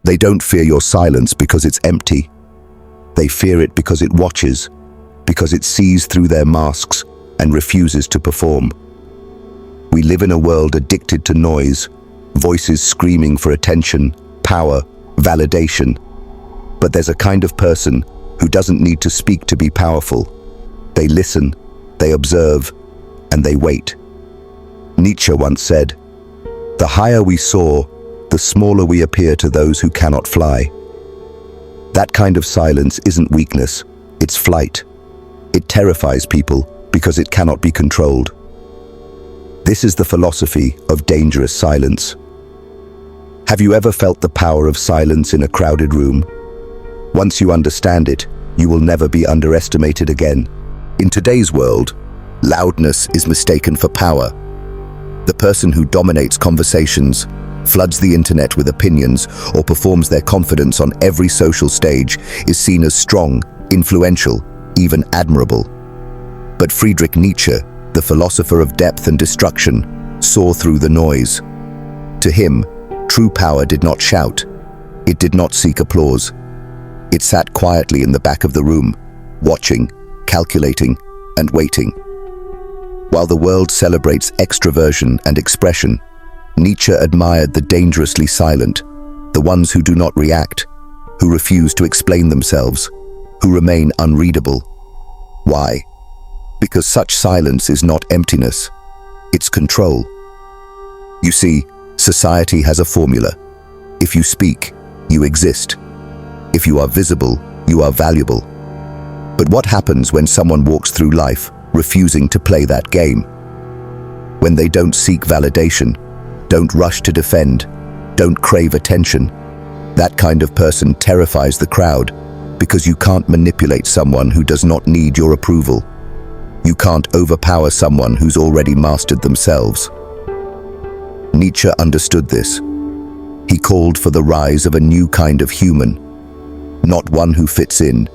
They don't fear your silence because it's empty. They fear it because it watches, because it sees through their masks and refuses to perform. We live in a world addicted to noise, voices screaming for attention, power, validation. But there's a kind of person who doesn't need to speak to be powerful. They listen, they observe, and they wait. Nietzsche once said, "The higher we soar, the smaller we appear to those who cannot fly." That kind of silence isn't weakness, it's flight. It terrifies people because it cannot be controlled. This is the philosophy of dangerous silence. Have you ever felt the power of silence in a crowded room? Once you understand it, you will never be underestimated again. In today's world, loudness is mistaken for power. The person who dominates conversations, floods the internet with opinions, or performs their confidence on every social stage is seen as strong, influential, even admirable. But Friedrich Nietzsche, the philosopher of depth and destruction, saw through the noise. To him, true power did not shout. It did not seek applause. It sat quietly in the back of the room, watching, calculating, and waiting. While the world celebrates extroversion and expression, Nietzsche admired the dangerously silent, the ones who do not react, who refuse to explain themselves, who remain unreadable. Why? Because such silence is not emptiness, it's control. You see, society has a formula. If you speak, you exist. If you are visible, you are valuable. But what happens when someone walks through life refusing to play that game? When they don't seek validation, don't rush to defend, don't crave attention, that kind of person terrifies the crowd because you can't manipulate someone who does not need your approval. You can't overpower someone who's already mastered themselves. Nietzsche understood this. He called for the rise of a new kind of human, not one who fits in,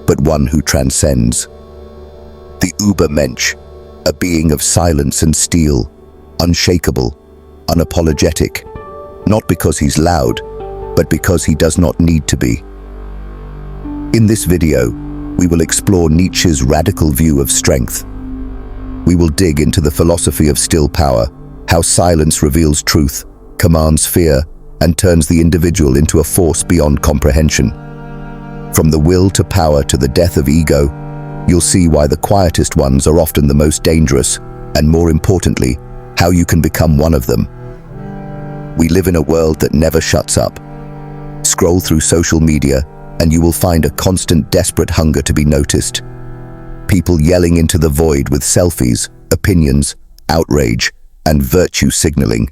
but one who transcends. The Übermensch, a being of silence and steel, unshakable, unapologetic, not because he's loud, but because he does not need to be. In this video, we will explore Nietzsche's radical view of strength. We will dig into the philosophy of still power, how silence reveals truth, commands fear, and turns the individual into a force beyond comprehension. From the will to power to the death of ego, you'll see why the quietest ones are often the most dangerous, and more importantly, how you can become one of them. We live in a world that never shuts up. Scroll through social media, and you will find a constant, desperate hunger to be noticed. People yelling into the void with selfies, opinions, outrage, and virtue signaling.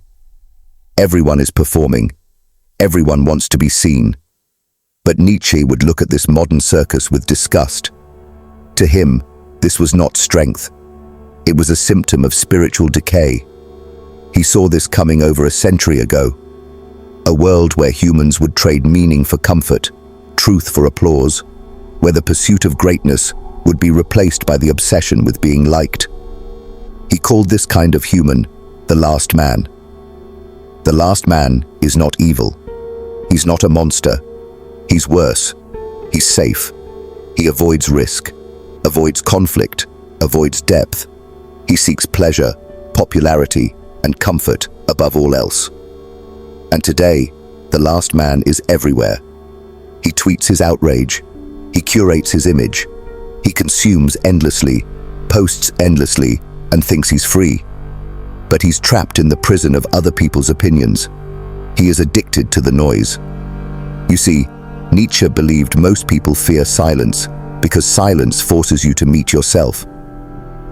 Everyone is performing. Everyone wants to be seen. But Nietzsche would look at this modern circus with disgust. To him, this was not strength. It was a symptom of spiritual decay. He saw this coming over a century ago. A world where humans would trade meaning for comfort, truth for applause, where the pursuit of greatness would be replaced by the obsession with being liked. He called this kind of human the last man. The last man is not evil. He's not a monster. He's worse. He's safe. He avoids risk, avoids conflict, avoids depth. He seeks pleasure, popularity, and comfort above all else. And today, the last man is everywhere. He tweets his outrage. He curates his image. He consumes endlessly, posts endlessly, and thinks he's free. But he's trapped in the prison of other people's opinions. He is addicted to the noise. You see, Nietzsche believed most people fear silence because silence forces you to meet yourself.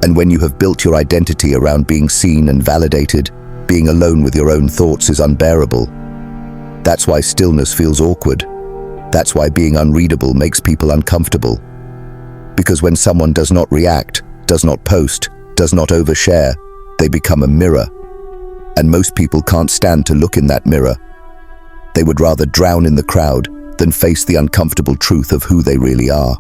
And when you have built your identity around being seen and validated, being alone with your own thoughts is unbearable. That's why stillness feels awkward. That's why being unreadable makes people uncomfortable. Because when someone does not react, does not post, does not overshare, they become a mirror. And most people can't stand to look in that mirror. They would rather drown in the crowd than face the uncomfortable truth of who they really are.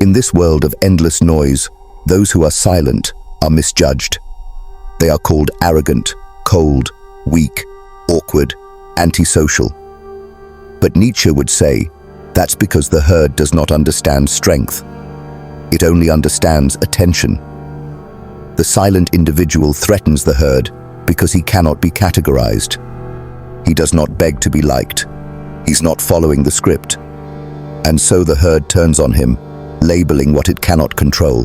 In this world of endless noise, those who are silent are misjudged. They are called arrogant, cold, weak, awkward, antisocial. But Nietzsche would say, that's because the herd does not understand strength. It only understands attention. The silent individual threatens the herd because he cannot be categorized. He does not beg to be liked. He's not following the script. And so the herd turns on him, labeling what it cannot control.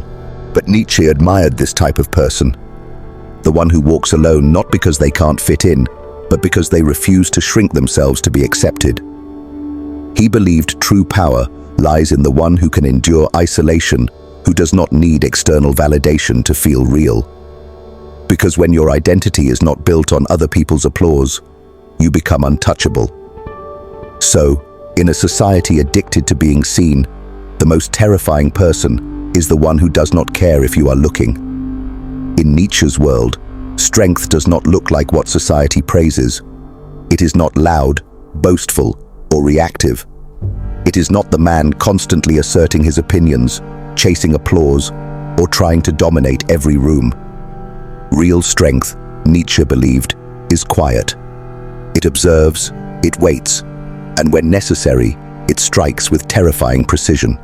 But Nietzsche admired this type of person. The one who walks alone not because they can't fit in, but because they refuse to shrink themselves to be accepted. He believed true power lies in the one who can endure isolation, who does not need external validation to feel real. Because when your identity is not built on other people's applause, you become untouchable. So, in a society addicted to being seen, the most terrifying person is the one who does not care if you are looking. In Nietzsche's world, strength does not look like what society praises. It is not loud, boastful, or reactive. It is not the man constantly asserting his opinions, chasing applause, or trying to dominate every room. Real strength, Nietzsche believed, is quiet. It observes, it waits, and when necessary, it strikes with terrifying precision.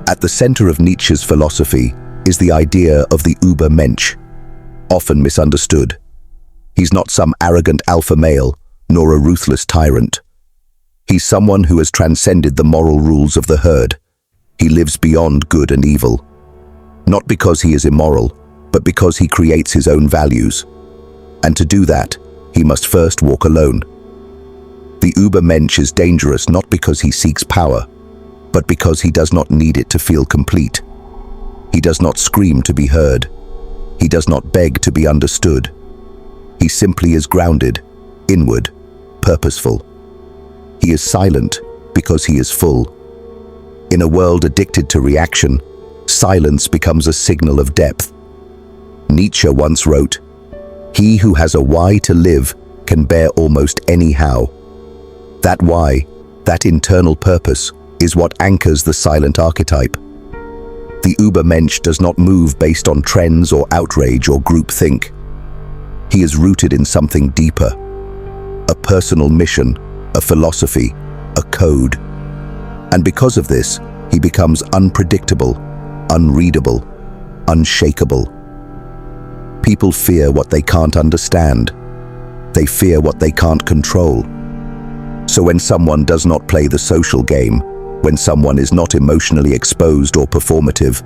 At the center of Nietzsche's philosophy is the idea of the Übermensch, often misunderstood. He's not some arrogant alpha male, nor a ruthless tyrant. He's someone who has transcended the moral rules of the herd. He lives beyond good and evil. Not because he is immoral, but because he creates his own values. And to do that, he must first walk alone. The Übermensch is dangerous not because he seeks power, but because he does not need it to feel complete. He does not scream to be heard. He does not beg to be understood. He simply is grounded, inward, purposeful. He is silent because he is full. In a world addicted to reaction, silence becomes a signal of depth. Nietzsche once wrote, "He who has a why to live can bear almost any how." That why, that internal purpose, is what anchors the silent archetype. The Übermensch does not move based on trends or outrage or groupthink. He is rooted in something deeper, a personal mission, a philosophy, a code. And because of this, he becomes unpredictable, unreadable, unshakable. People fear what they can't understand. They fear what they can't control. So when someone does not play the social game, when someone is not emotionally exposed or performative,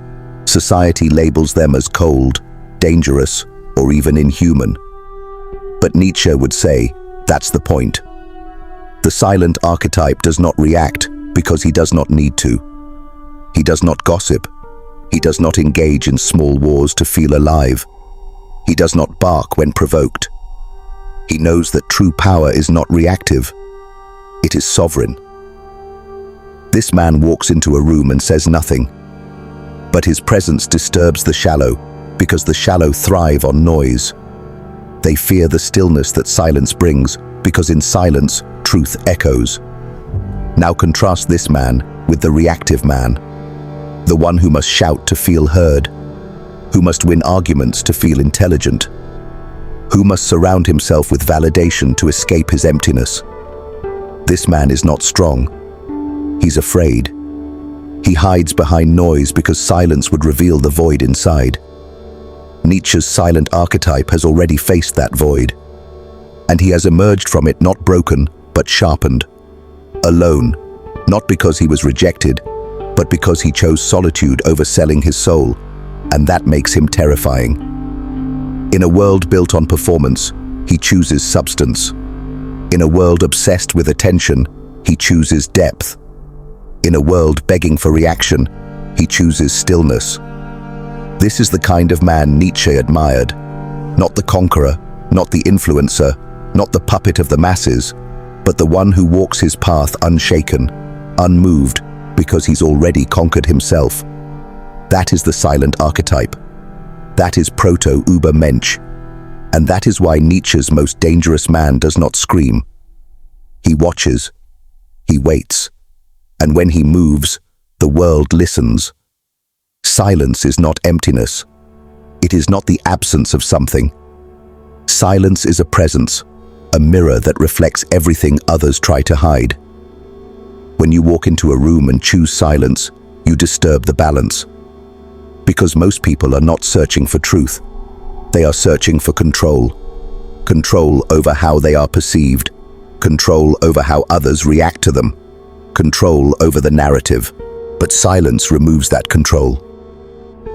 society labels them as cold, dangerous, or even inhuman. But Nietzsche would say, that's the point. The silent archetype does not react because he does not need to. He does not gossip. He does not engage in small wars to feel alive. He does not bark when provoked. He knows that true power is not reactive. It is sovereign. This man walks into a room and says nothing. But his presence disturbs the shallow because the shallow thrive on noise. They fear the stillness that silence brings because in silence, truth echoes. Now contrast this man with the reactive man, the one who must shout to feel heard, who must win arguments to feel intelligent, who must surround himself with validation to escape his emptiness. This man is not strong. He's afraid. He hides behind noise because silence would reveal the void inside. Nietzsche's silent archetype has already faced that void, and he has emerged from it not broken, but sharpened. Alone, not because he was rejected, but because he chose solitude over selling his soul, and that makes him terrifying. In a world built on performance, he chooses substance. In a world obsessed with attention, he chooses depth. In a world begging for reaction, he chooses stillness. This is the kind of man Nietzsche admired. Not the conqueror, not the influencer, not the puppet of the masses, but the one who walks his path unshaken, unmoved, because he's already conquered himself. That is the silent archetype. That is proto-Übermensch. And that is why Nietzsche's most dangerous man does not scream. He watches. He waits. And when he moves, the world listens. Silence is not emptiness. It is not the absence of something. Silence is a presence, a mirror that reflects everything others try to hide. When you walk into a room and choose silence, you disturb the balance. Because most people are not searching for truth. They are searching for control. Control over how they are perceived. Control over how others react to them. Control over the narrative. But silence removes that control.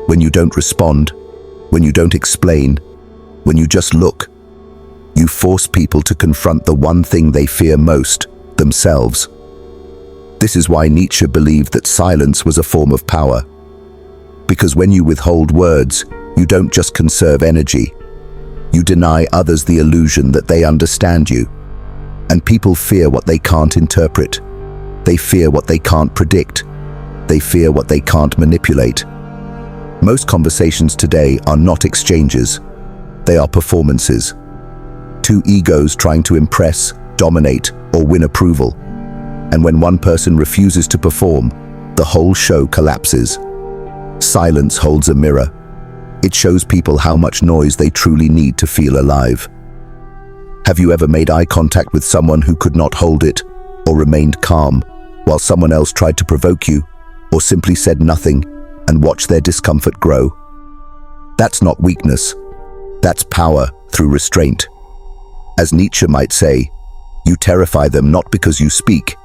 When you don't respond, when you don't explain, when you just look, you force people to confront the one thing they fear most, themselves. This is why Nietzsche believed that silence was a form of power. Because when you withhold words, you don't just conserve energy. You deny others the illusion that they understand you. And people fear what they can't interpret. They fear what they can't predict. They fear what they can't manipulate. Most conversations today are not exchanges. They are performances. Two egos trying to impress, dominate, or win approval. And when one person refuses to perform, the whole show collapses. Silence holds a mirror. It shows people how much noise they truly need to feel alive. Have you ever made eye contact with someone who could not hold it, or remained calm, while someone else tried to provoke you, or simply said nothing and watched their discomfort grow? That's not weakness. That's power through restraint. As Nietzsche might say, you terrify them not because you speak,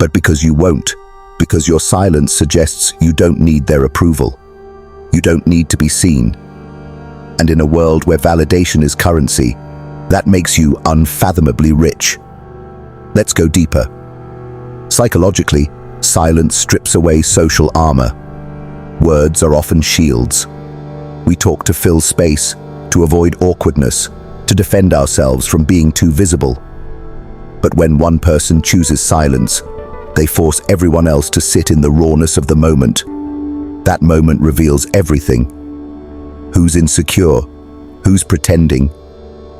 but because you won't, because your silence suggests you don't need their approval. You don't need to be seen. And in a world where validation is currency, that makes you unfathomably rich. Let's go deeper. Psychologically, silence strips away social armor. Words are often shields. We talk to fill space, to avoid awkwardness, to defend ourselves from being too visible. But when one person chooses silence, they force everyone else to sit in the rawness of the moment. That moment reveals everything. Who's insecure, who's pretending,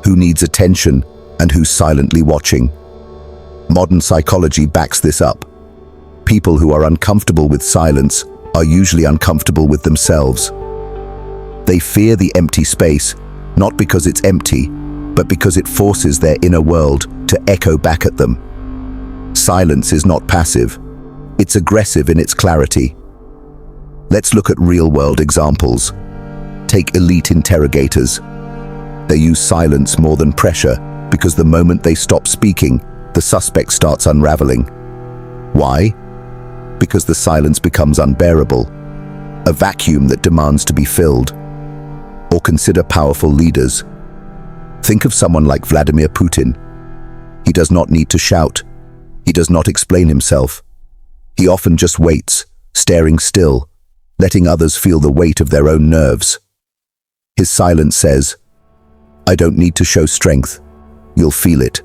who needs attention, and who's silently watching. Modern psychology backs this up. People who are uncomfortable with silence are usually uncomfortable with themselves. They fear the empty space, not because it's empty, but because it forces their inner world to echo back at them. Silence is not passive. It's aggressive in its clarity. Let's look at real-world examples. Take elite interrogators. They use silence more than pressure because the moment they stop speaking, the suspect starts unraveling. Why? Because the silence becomes unbearable, a vacuum that demands to be filled. Or consider powerful leaders. Think of someone like Vladimir Putin. He does not need to shout. He does not explain himself. He often just waits, staring still, letting others feel the weight of their own nerves. His silence says, "I don't need to show strength. You'll feel it."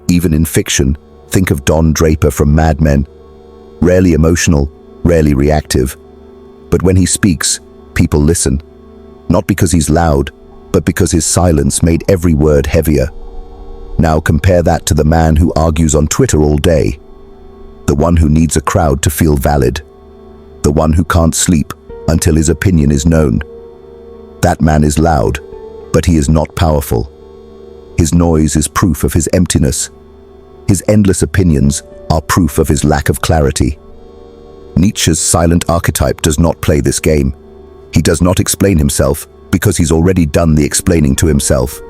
Even in fiction, think of Don Draper from Mad Men. Rarely emotional, rarely reactive. But when he speaks, people listen. Not because he's loud, but because his silence made every word heavier. Now compare that to the man who argues on Twitter all day. The one who needs a crowd to feel valid. The one who can't sleep until his opinion is known. That man is loud, but he is not powerful. His noise is proof of his emptiness. His endless opinions are proof of his lack of clarity. Nietzsche's silent archetype does not play this game. He does not explain himself because he's already done the explaining to himself.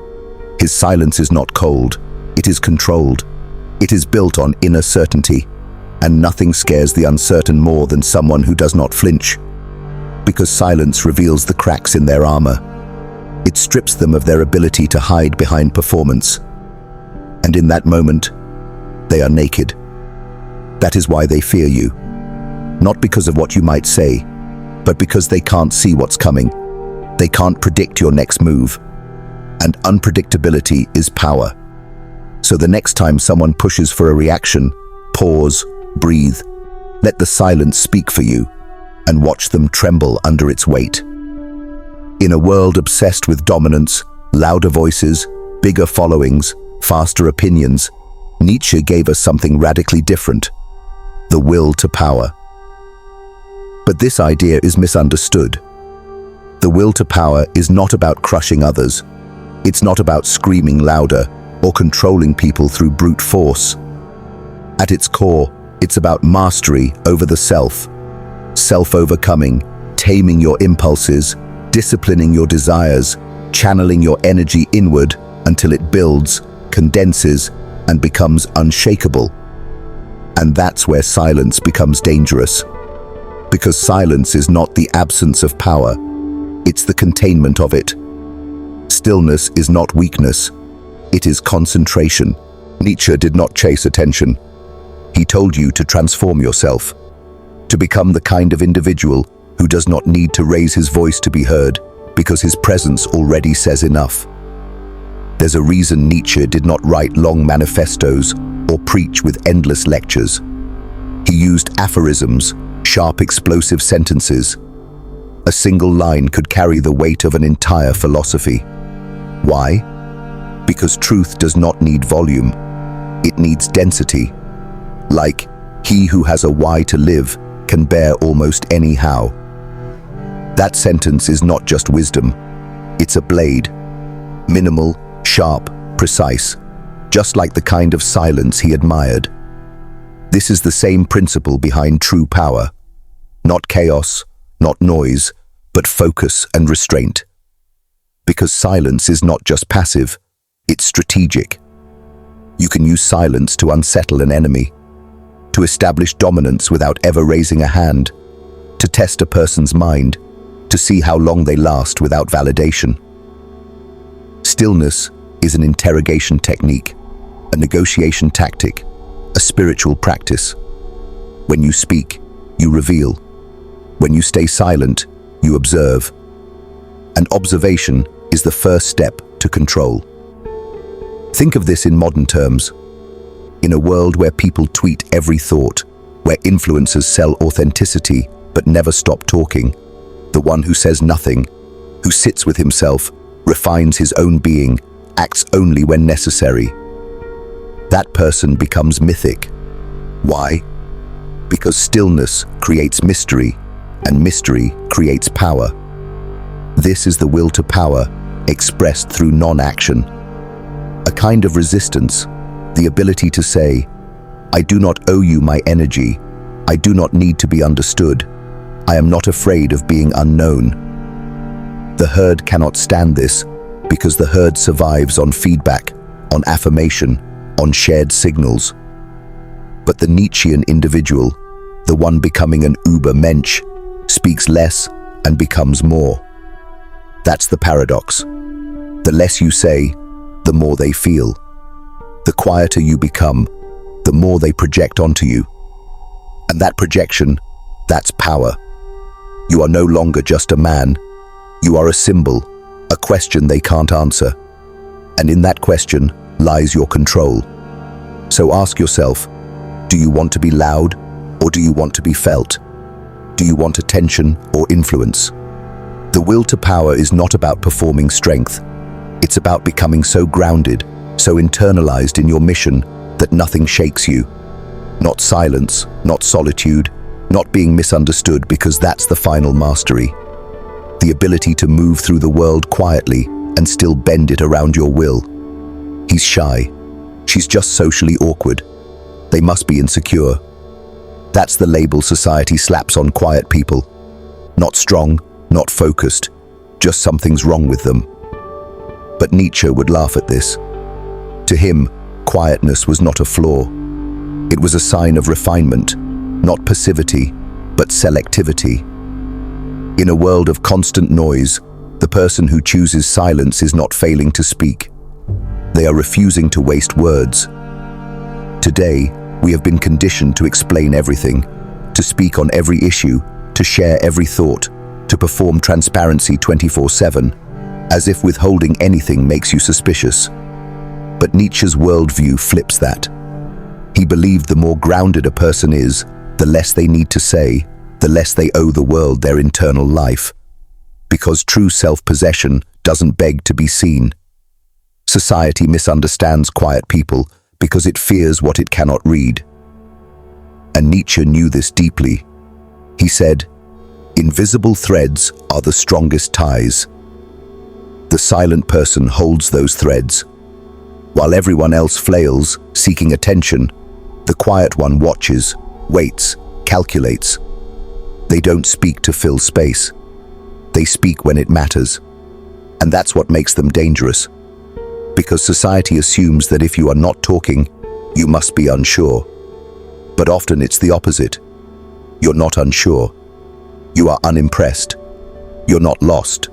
His silence is not cold, it is controlled. It is built on inner certainty, and nothing scares the uncertain more than someone who does not flinch. Because silence reveals the cracks in their armor. It strips them of their ability to hide behind performance. And in that moment, they are naked. That is why they fear you. Not because of what you might say, but because they can't see what's coming. They can't predict your next move. And unpredictability is power. So the next time someone pushes for a reaction, pause, breathe, let the silence speak for you, and watch them tremble under its weight. In a world obsessed with dominance, louder voices, bigger followings, faster opinions, Nietzsche gave us something radically different: the will to power. But this idea is misunderstood. The will to power is not about crushing others. It's not about screaming louder. or controlling people through brute force. At its core, it's about mastery over the self, self-overcoming, taming your impulses, disciplining your desires, channeling your energy inward until it builds, condenses, and becomes unshakable. And that's where silence becomes dangerous. Because silence is not the absence of power, it's the containment of it. Stillness is not weakness, it is concentration. Nietzsche did not chase attention. He told you to transform yourself, to become the kind of individual who does not need to raise his voice to be heard because his presence already says enough. There's a reason Nietzsche did not write long manifestos or preach with endless lectures. He used aphorisms, sharp explosive sentences. A single line could carry the weight of an entire philosophy. Why? Because truth does not need volume. It needs density. Like, he who has a why to live can bear almost any how. That sentence is not just wisdom. It's a blade. Minimal, sharp, precise. Just like the kind of silence he admired. This is the same principle behind true power. Not chaos, not noise, but focus and restraint. Because silence is not just passive, it's strategic. You can use silence to unsettle an enemy, to establish dominance without ever raising a hand, to test a person's mind, to see how long they last without validation. Stillness is an interrogation technique, a negotiation tactic, a spiritual practice. When you speak, you reveal. When you stay silent, you observe. And observation is the first step to control. Think of this in modern terms. In a world where people tweet every thought, where influencers sell authenticity but never stop talking, the one who says nothing, who sits with himself, refines his own being, acts only when necessary. That person becomes mythic. Why? Because stillness creates mystery, and mystery creates power. This is the will to power, expressed through non-action. A kind of resistance, the ability to say, I do not owe you my energy, I do not need to be understood, I am not afraid of being unknown. The herd cannot stand this, because the herd survives on feedback, on affirmation, on shared signals. But the Nietzschean individual, the one becoming an Ubermensch, speaks less and becomes more. That's the paradox. The less you say, the more they feel. The quieter you become, the more they project onto you. And that projection, that's power. You are no longer just a man. You are a symbol, a question they can't answer. And in that question lies your control. So ask yourself, do you want to be loud or do you want to be felt? Do you want attention or influence? The will to power is not about performing strength. It's about becoming so grounded, so internalized in your mission that nothing shakes you. Not silence, not solitude, not being misunderstood, because that's the final mastery. The ability to move through the world quietly and still bend it around your will. He's shy. She's just socially awkward. They must be insecure. That's the label society slaps on quiet people. Not strong, not focused, just something's wrong with them. But Nietzsche would laugh at this. To him, quietness was not a flaw. It was a sign of refinement, not passivity, but selectivity. In a world of constant noise, the person who chooses silence is not failing to speak. They are refusing to waste words. Today, we have been conditioned to explain everything, to speak on every issue, to share every thought, to perform transparency 24/7, as if withholding anything makes you suspicious. But Nietzsche's worldview flips that. He believed the more grounded a person is, the less they need to say, the less they owe the world their internal life. Because true self-possession doesn't beg to be seen. Society misunderstands quiet people because it fears what it cannot read. And Nietzsche knew this deeply. He said, "Invisible threads are the strongest ties. The silent person holds those threads. While everyone else flails, seeking attention, the quiet one watches, waits, calculates. They don't speak to fill space. They speak when it matters. And that's what makes them dangerous. Because society assumes that if you are not talking, you must be unsure. But often it's the opposite. You're not unsure. You are unimpressed. You're not lost.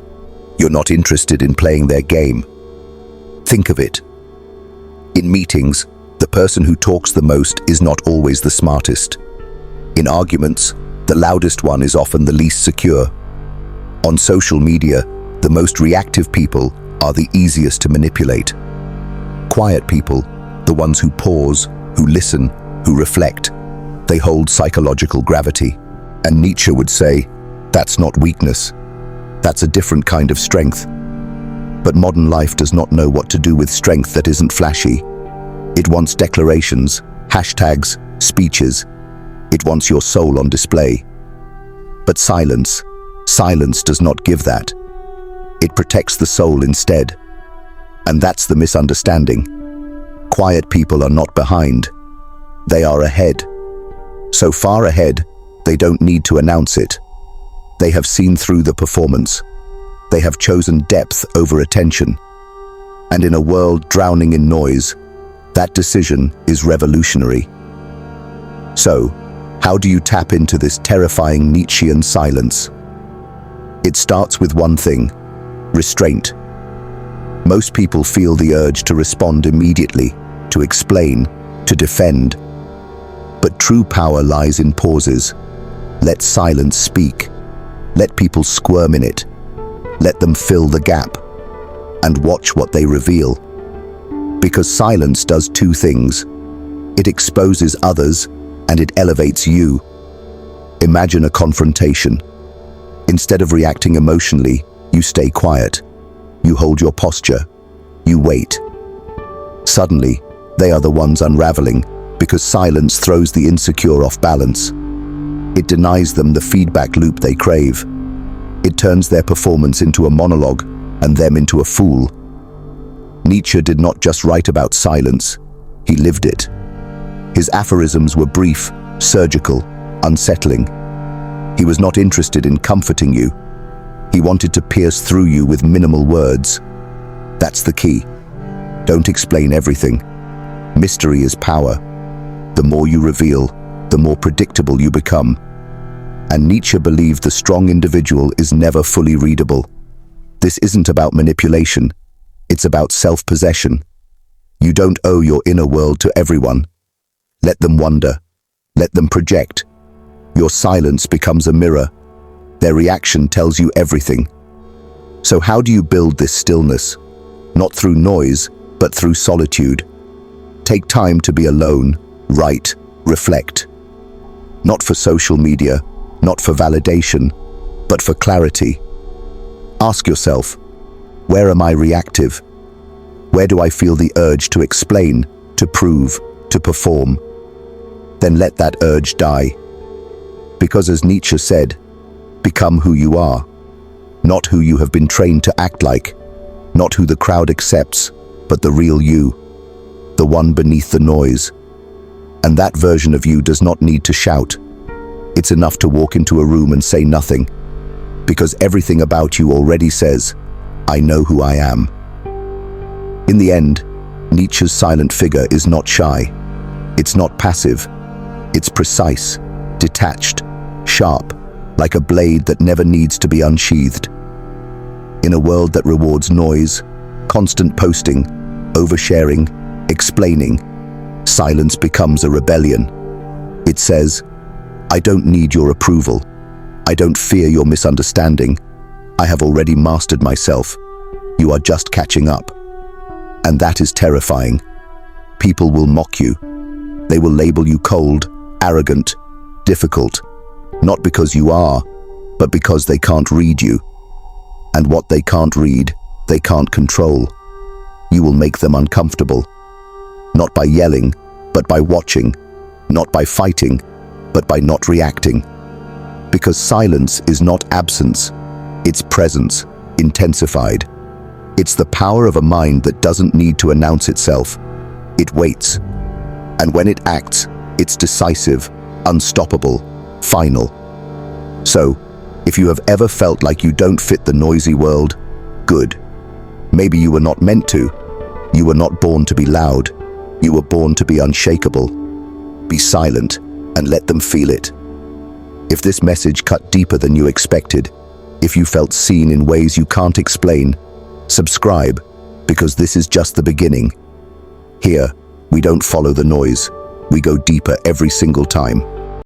You're not interested in playing their game. Think of it. In meetings, the person who talks the most is not always the smartest. In arguments, the loudest one is often the least secure. On social media, the most reactive people are the easiest to manipulate. Quiet people, the ones who pause, who listen, who reflect, they hold psychological gravity. And Nietzsche would say, that's not weakness. That's a different kind of strength. But modern life does not know what to do with strength that isn't flashy. It wants declarations, hashtags, speeches. It wants your soul on display. But silence does not give that. It protects the soul instead. And that's the misunderstanding. Quiet people are not behind. They are ahead. So far ahead, they don't need to announce it. They have seen through the performance. They have chosen depth over attention. And in a world drowning in noise, that decision is revolutionary. So, how do you tap into this terrifying Nietzschean silence? It starts with one thing: restraint. Most people feel the urge to respond immediately, to explain, to defend. But true power lies in pauses. Let silence speak. Let people squirm in it. Let them fill the gap. And watch what they reveal. Because silence does two things. It exposes others, and it elevates you. Imagine a confrontation. Instead of reacting emotionally, you stay quiet. You hold your posture. You wait. Suddenly, they are the ones unraveling, because silence throws the insecure off balance. It denies them the feedback loop they crave. It turns their performance into a monologue, and them into a fool. Nietzsche did not just write about silence, he lived it. His aphorisms were brief, surgical, unsettling. He was not interested in comforting you. He wanted to pierce through you with minimal words. That's the key. Don't explain everything. Mystery is power. The more you reveal, the more predictable you become. And Nietzsche believed the strong individual is never fully readable. This isn't about manipulation. It's about self-possession. You don't owe your inner world to everyone. Let them wonder. Let them project. Your silence becomes a mirror. Their reaction tells you everything. So how do you build this stillness? Not through noise, but through solitude. Take time to be alone, write, reflect. Not for social media, not for validation, but for clarity. Ask yourself, where am I reactive? Where do I feel the urge to explain, to prove, to perform? Then let that urge die. Because as Nietzsche said, become who you are, not who you have been trained to act like, not who the crowd accepts, but the real you, the one beneath the noise. And that version of you does not need to shout. It's enough to walk into a room and say nothing, because everything about you already says, I know who I am. In the end, Nietzsche's silent figure is not shy. It's not passive. It's precise, detached, sharp, like a blade that never needs to be unsheathed. In a world that rewards noise, constant posting, oversharing, explaining, silence becomes a rebellion. It says, I don't need your approval. I don't fear your misunderstanding. I have already mastered myself. You are just catching up. And that is terrifying. People will mock you. They will label you cold, arrogant, difficult, not because you are, but because they can't read you. And what they can't read, they can't control. You will make them uncomfortable. Not by yelling, but by watching. Not by fighting, but by not reacting. Because silence is not absence, it's presence, intensified. It's the power of a mind that doesn't need to announce itself. It waits. And when it acts, it's decisive, unstoppable, final. So, if you have ever felt like you don't fit the noisy world, good. Maybe you were not meant to. You were not born to be loud. You were born to be unshakable. Be silent and let them feel it. If this message cut deeper than you expected, if you felt seen in ways you can't explain, subscribe, because this is just the beginning. Here, we don't follow the noise. We go deeper every single time.